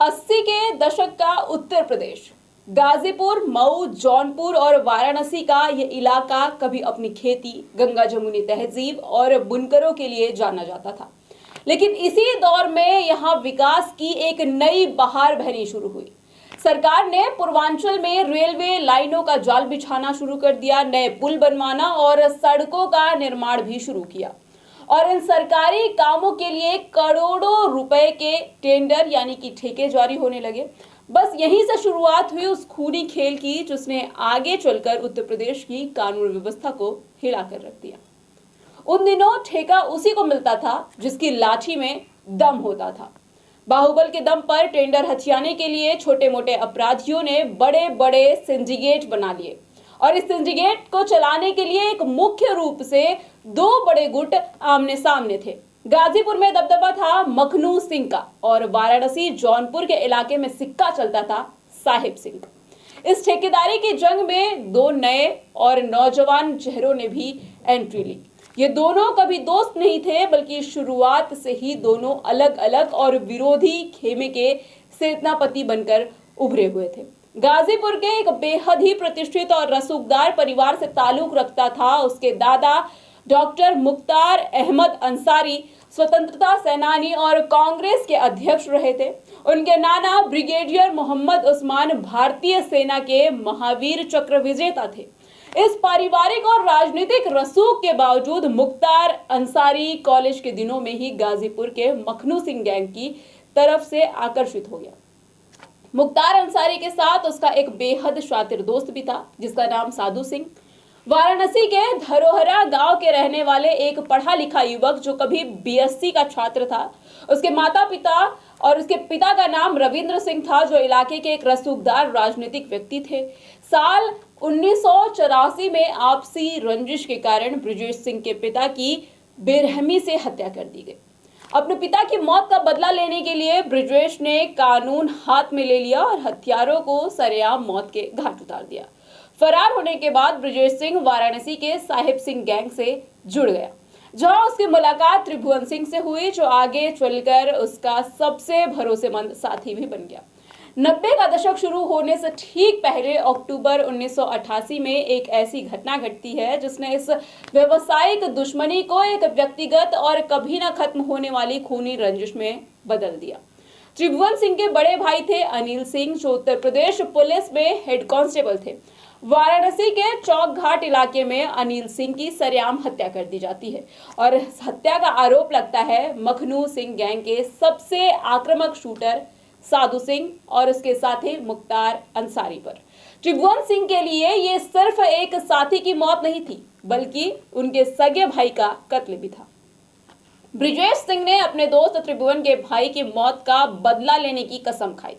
80 के दशक का उत्तर प्रदेश, गाजीपुर, मऊ, जौनपुर और वाराणसी का ये इलाका कभी अपनी खेती, गंगा जमुनी तहजीब और बुनकरों के लिए जाना जाता था। लेकिन इसी दौर में यहाँ विकास की एक नई बहार बहनी शुरू हुई। सरकार ने पूर्वांचल में रेलवे लाइनों का जाल बिछाना शुरू कर दिया, नए पुल बनवाना और सड़कों का निर्माण भी शुरू किया। और इन सरकारी कामों के लिए करोड़ों रुपए के टेंडर यानी कि ठेके जारी होने लगे। बस यहीं से शुरुआत हुई उस खूनी खेल की जिसने आगे चलकर उत्तर प्रदेश की कानून व्यवस्था को हिलाकर रख दिया। उन दिनों ठेका उसी को मिलता था जिसकी लाठी में दम होता था। बाहुबल के दम पर टेंडर हथियाने के लिए छोटे मोटे अपराधियों ने बड़े बड़े सिंडिकेट बना लिए और इस सिंडिकेट को चलाने के लिए एक मुख्य रूप से दो बड़े गुट आमने सामने थे। गाजीपुर में दबदबा था मखनू सिंह का और वाराणसी जौनपुर के इलाके में सिक्का चलता था साहिब सिंह का। इस ठेकेदारी की जंग में दो नए और नौजवान चेहरों ने भी एंट्री ली। ये दोनों कभी दोस्त नहीं थे, बल्कि शुरुआत से ही दोनों अलग अलग और विरोधी खेमे के सेनापति बनकर उभरे हुए थे। गाजीपुर के एक बेहद ही प्रतिष्ठित और रसूखदार परिवार से ताल्लुक रखता था उसके दादा डॉक्टर मुख्तार अहमद अंसारी स्वतंत्रता सेनानी और कांग्रेस के अध्यक्ष रहे थे। उनके नाना ब्रिगेडियर मोहम्मद उस्मान भारतीय सेना के महावीर चक्र विजेता थे। इस पारिवारिक और राजनीतिक रसूख के बावजूद मुख्तार अंसारी कॉलेज के दिनों में ही गाजीपुर के मखनू सिंह गैंग की तरफ से आकर्षित हो गया। मुख्तार अंसारी के साथ उसका एक बेहद शातिर दोस्त भी था जिसका नाम साधु सिंह। वाराणसी के धरोहरा गांव के रहने वाले एक पढ़ा लिखा युवक जो कभी बीएससी का छात्र था। उसके माता पिता और उसके पिता का नाम रविंद्र सिंह था जो इलाके के एक रसूखदार राजनीतिक व्यक्ति थे। साल 1984 में आपसी रंजिश के कारण ब्रिजेश सिंह के पिता की बेरहमी से हत्या कर दी गई। अपने पिता की मौत का बदला लेने के लिए ब्रिजेश ने कानून हाथ में ले लिया और हत्यारों को सरेआम मौत के घाट उतार दिया। फरार होने के बाद ब्रिजेश सिंह वाराणसी के साहिब सिंह गैंग से जुड़ गया, जहां उसकी मुलाकात त्रिभुवन सिंह से हुई जो आगे चलकर उसका सबसे भरोसेमंद साथी भी बन गया। 90 का दशक शुरू होने से ठीक पहले अक्टूबर 1988 में एक ऐसी घटना घटती है जिसने इस व्यवसायिक दुश्मनी को एक व्यक्तिगत और कभी ना खत्म होने वाली खूनी रंजिश में बदल दिया। त्रिभुवन सिंह के बड़े भाई थे अनिल सिंह जो उत्तर प्रदेश पुलिस में हेड कांस्टेबल थे। वाराणसी के चौक घाट इलाके में अनिल सिंह की सरेआम हत्या कर दी जाती है और इस हत्या का आरोप लगता है मखनू सिंह गैंग के सबसे आक्रामक शूटर साधु सिंह और उसके साथी मुख्तार अंसारी पर। त्रिभुवन सिंह के लिए ये सिर्फ एक साथी की मौत नहीं थी बल्कि उनके सगे भाई का कत्ल भी था। ब्रिजेश सिंह ने अपने दोस्त त्रिभुवन के भाई की मौत का बदला लेने की कसम खाई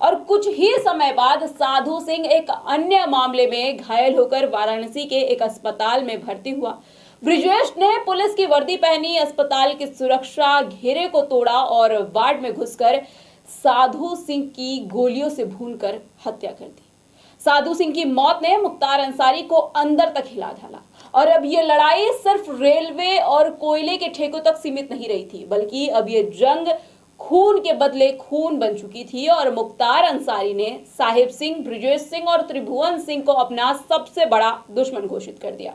और कुछ ही समय बाद साधु सिंह एक अन्य मामले में घायल होकर वाराणसी के एक अस्पताल में भर्ती हुआ। ब्रिजेश ने पुलिस की वर्दी पहनी, अस्पताल की सुरक्षा घेरे को तोड़ा और वार्ड में घुसकर साधु सिंह की गोलियों से भूनकर हत्या कर दी। साधु सिंह की मौत ने मुख्तार अंसारी को अंदर तक हिला डाला और अब ये लड़ाई सिर्फ रेलवे और कोयले के ठेकों तक सीमित नहीं रही थी बल्कि अब ये जंग खून के बदले खून बन चुकी थी और मुख्तार अंसारी ने साहिब सिंह, ब्रिजेश सिंह और त्रिभुवन सिंह को अपना सबसे बड़ा दुश्मन घोषित कर दिया।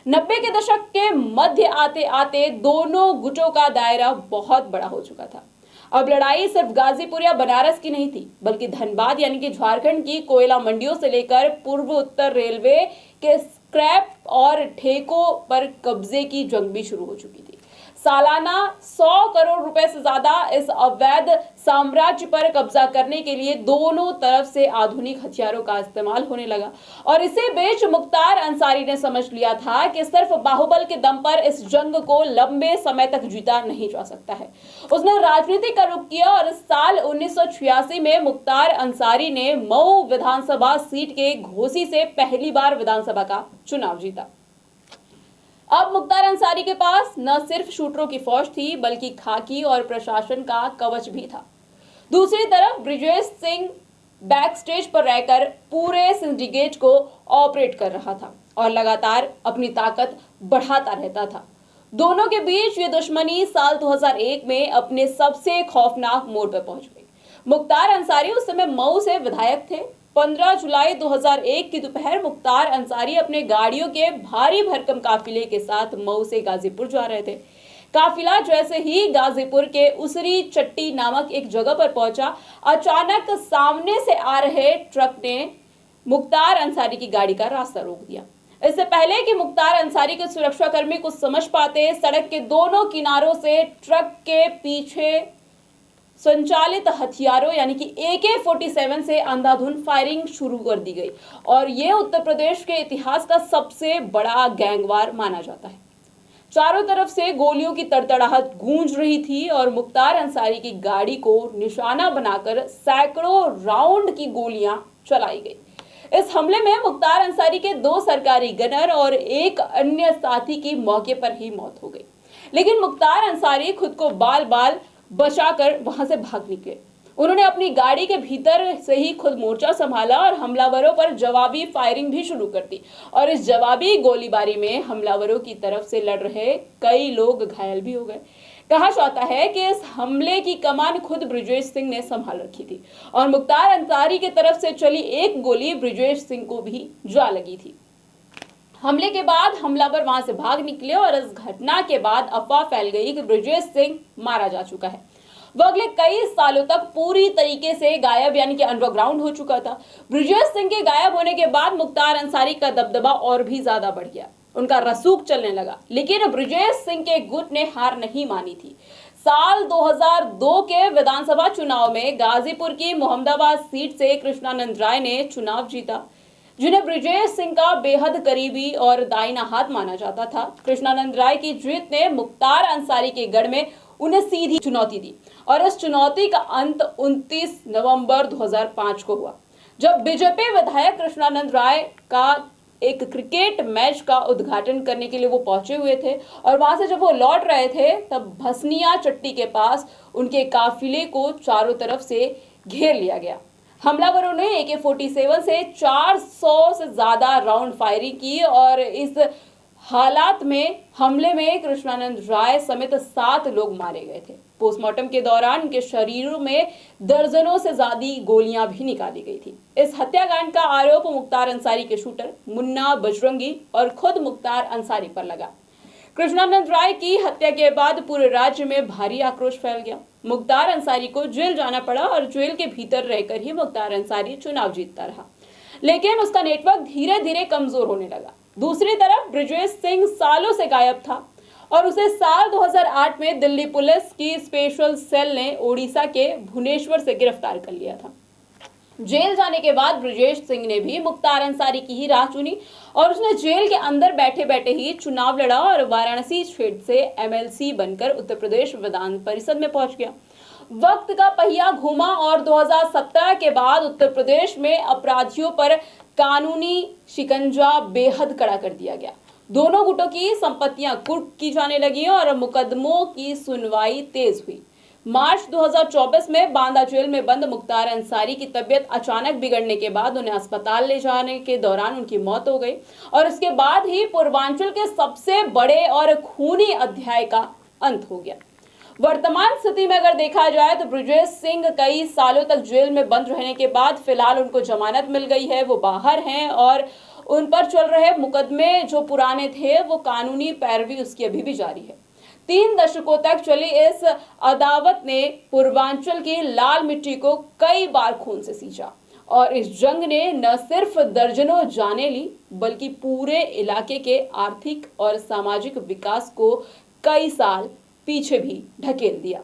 90 के दशक के मध्य आते आते दोनों गुटों का दायरा बहुत बड़ा हो चुका था। अब लड़ाई सिर्फ गाजीपुर या बनारस की नहीं थी बल्कि धनबाद यानी कि झारखंड की कोयला मंडियों से लेकर पूर्व उत्तर रेलवे के स्क्रैप और ठेकों पर कब्जे की जंग भी शुरू हो चुकी थी। सालाना 100 करोड़ रुपए से ज्यादा इस अवैध साम्राज्य पर कब्जा करने के लिए दोनों तरफ से आधुनिक हथियारों का इस्तेमाल होने लगा और इसे बीच मुख्तार अंसारी ने समझ लिया था कि सिर्फ बाहुबल के दम पर इस जंग को लंबे समय तक जीता नहीं जा सकता है। उसने राजनीति का रुख किया और साल 1986 में मुख्तार अंसारी ने मऊ विधानसभा सीट के घोसी से पहली बार विधानसभा का चुनाव जीता। अब मुख्तार अंसारी के पास न सिर्फ शूटरों की फौज थी बल्कि खाकी और प्रशासन का कवच भी था। दूसरी तरफ ब्रिजेश सिंह बैक स्टेज पर रहकर पूरे सिंडिकेट को ऑपरेट कर रहा था और लगातार अपनी ताकत बढ़ाता रहता था। दोनों के बीच ये दुश्मनी साल 2001 में अपने सबसे खौफनाक मोड़ पर पहुंच गई। मुख्तार अंसारी उस समय मऊ से विधायक थे। 15 जुलाई 2001 की दोपहर मुख्तार अंसारी अपने गाड़ियों के भारी भरकम काफिले के साथ मऊ से गाजीपुर जा रहे थे। काफिला जैसे ही गाजीपुर के उसरी चट्टी नामक एक जगह पर पहुंचा, अचानक सामने से आ रहे ट्रक ने मुख्तार अंसारी की गाड़ी का रास्ता रोक दिया। इससे पहले कि मुख्तार अंसारी के सुरक्षाकर्मी कुछ समझ पाते, सड़क के दोनों किनारों से ट्रक के पीछे संचालित हथियारों यानी कि AK-47 से अंधाधुंध फायरिंग शुरू कर दी गई और यह उत्तर प्रदेश के इतिहास का सबसे बड़ा गैंगवार माना जाता है। चारों तरफ से गोलियों की तड़तड़ाहट गूंज रही थी और मुख्तार अंसारी की गाड़ी को निशाना बनाकर सैकड़ों राउंड की गोलियां चलाई गई। इस हमले में मुख्तार अंसारी के 2 सरकारी गनर और एक अन्य साथी की मौके पर ही मौत हो गई, लेकिन मुख्तार अंसारी खुद को बाल बाल बचाकर वहां से भाग निकले। उन्होंने अपनी गाड़ी के भीतर से ही खुद मोर्चा संभाला और हमलावरों पर जवाबी फायरिंग भी शुरू कर दी और इस जवाबी गोलीबारी में हमलावरों की तरफ से लड़ रहे कई लोग घायल भी हो गए। कहा जाता है कि इस हमले की कमान खुद ब्रिजेश सिंह ने संभाल रखी थी और मुख्तार अंसारी की तरफ से चली एक गोली ब्रिजेश सिंह को भी जा लगी थी। हमले के बाद हमलावर वहां से भाग निकले और इस घटना के बाद अफवाह फैल गई कि ब्रिजेश सिंह मारा जा चुका है। वह अगले कई सालों तक पूरी तरीके से गायब यानी कि अंडरग्राउंड हो चुका था। ब्रिजेश सिंह के गायब होने के बाद मुख्तार अंसारी का दबदबा और भी ज्यादा बढ़ गया, उनका रसूख चलने लगा, लेकिन ब्रिजेश सिंह के गुट ने हार नहीं मानी थी। साल 2002 के विधानसभा चुनाव में गाजीपुर की मोहम्मदाबाद सीट से कृष्णानंद राय ने चुनाव जीता, जिन्हें ब्रिजेश सिंह का बेहद करीबी और दाहिना हाथ माना जाता था। कृष्णानंद राय की जीत ने मुख्तार अंसारी के गढ़ में उन्हें सीधी चुनौती दी और इस चुनौती का अंत 29 नवंबर 2005 को हुआ, जब बीजेपी विधायक कृष्णानंद राय का एक क्रिकेट मैच का उद्घाटन करने के लिए वो पहुंचे हुए थे और वहां से जब वो लौट रहे थे तब भसनिया चट्टी के पास उनके काफिले को चारों तरफ से घेर लिया गया। हमलावरों ने AK-47 से 400 से ज्यादा राउंड फायरिंग की और इस हालात में हमले में कृष्णानंद राय समेत 7 लोग मारे गए थे। पोस्टमार्टम के दौरान उनके शरीरों में दर्जनों से ज्यादा गोलियां भी निकाली गई थी। इस हत्याकांड का आरोप मुख्तार अंसारी के शूटर मुन्ना बजरंगी और खुद मुख्तार अंसारी पर लगा। कृष्णानंद राय की हत्या के बाद पूरे राज्य में भारी आक्रोश फैल गया। मुख्तार अंसारी को जेल जाना पड़ा और जेल के भीतर रहकर ही मुख्तार अंसारी चुनाव जीतता रहा, लेकिन उसका नेटवर्क धीरे धीरे कमजोर होने लगा। दूसरी तरफ ब्रिजेश सिंह सालों से गायब था और उसे साल 2008 में दिल्ली पुलिस की स्पेशल सेल ने ओडिशा के भुवनेश्वर से गिरफ्तार कर लिया था। जेल जाने के बाद ब्रिजेश सिंह ने भी मुख्तार अंसारी की ही राह चुनी और उसने जेल के अंदर बैठे बैठे ही चुनाव लड़ा और वाराणसी क्षेत्र से MLC बनकर उत्तर प्रदेश विधान परिषद में पहुंच गया। वक्त का पहिया घूमा और 2017 के बाद उत्तर प्रदेश में अपराधियों पर कानूनी शिकंजा बेहद कड़ा कर दिया गया। दोनों गुटों की संपत्तियां कुर्क की जाने लगी और मुकदमों की सुनवाई तेज हुई। मार्च 2024 में बांदा जेल में बंद मुख्तार अंसारी की तबीयत अचानक बिगड़ने के बाद उन्हें अस्पताल ले जाने के दौरान उनकी मौत हो गई और इसके बाद ही पूर्वांचल के सबसे बड़े और खूनी अध्याय का अंत हो गया। वर्तमान स्थिति में अगर देखा जाए तो ब्रिजेश सिंह कई सालों तक जेल में बंद रहने के बाद फिलहाल उनको जमानत मिल गई है, वो बाहर हैं और उन पर चल रहे मुकदमे जो पुराने थे वो कानूनी पैरवी उसकी अभी भी जारी है। 3 दशकों तक चली इस अदावत ने पूर्वांचल की लाल मिट्टी को कई बार खून से सींचा और इस जंग ने न सिर्फ दर्जनों जानें ली बल्कि पूरे इलाके के आर्थिक और सामाजिक विकास को कई साल पीछे भी ढकेल दिया।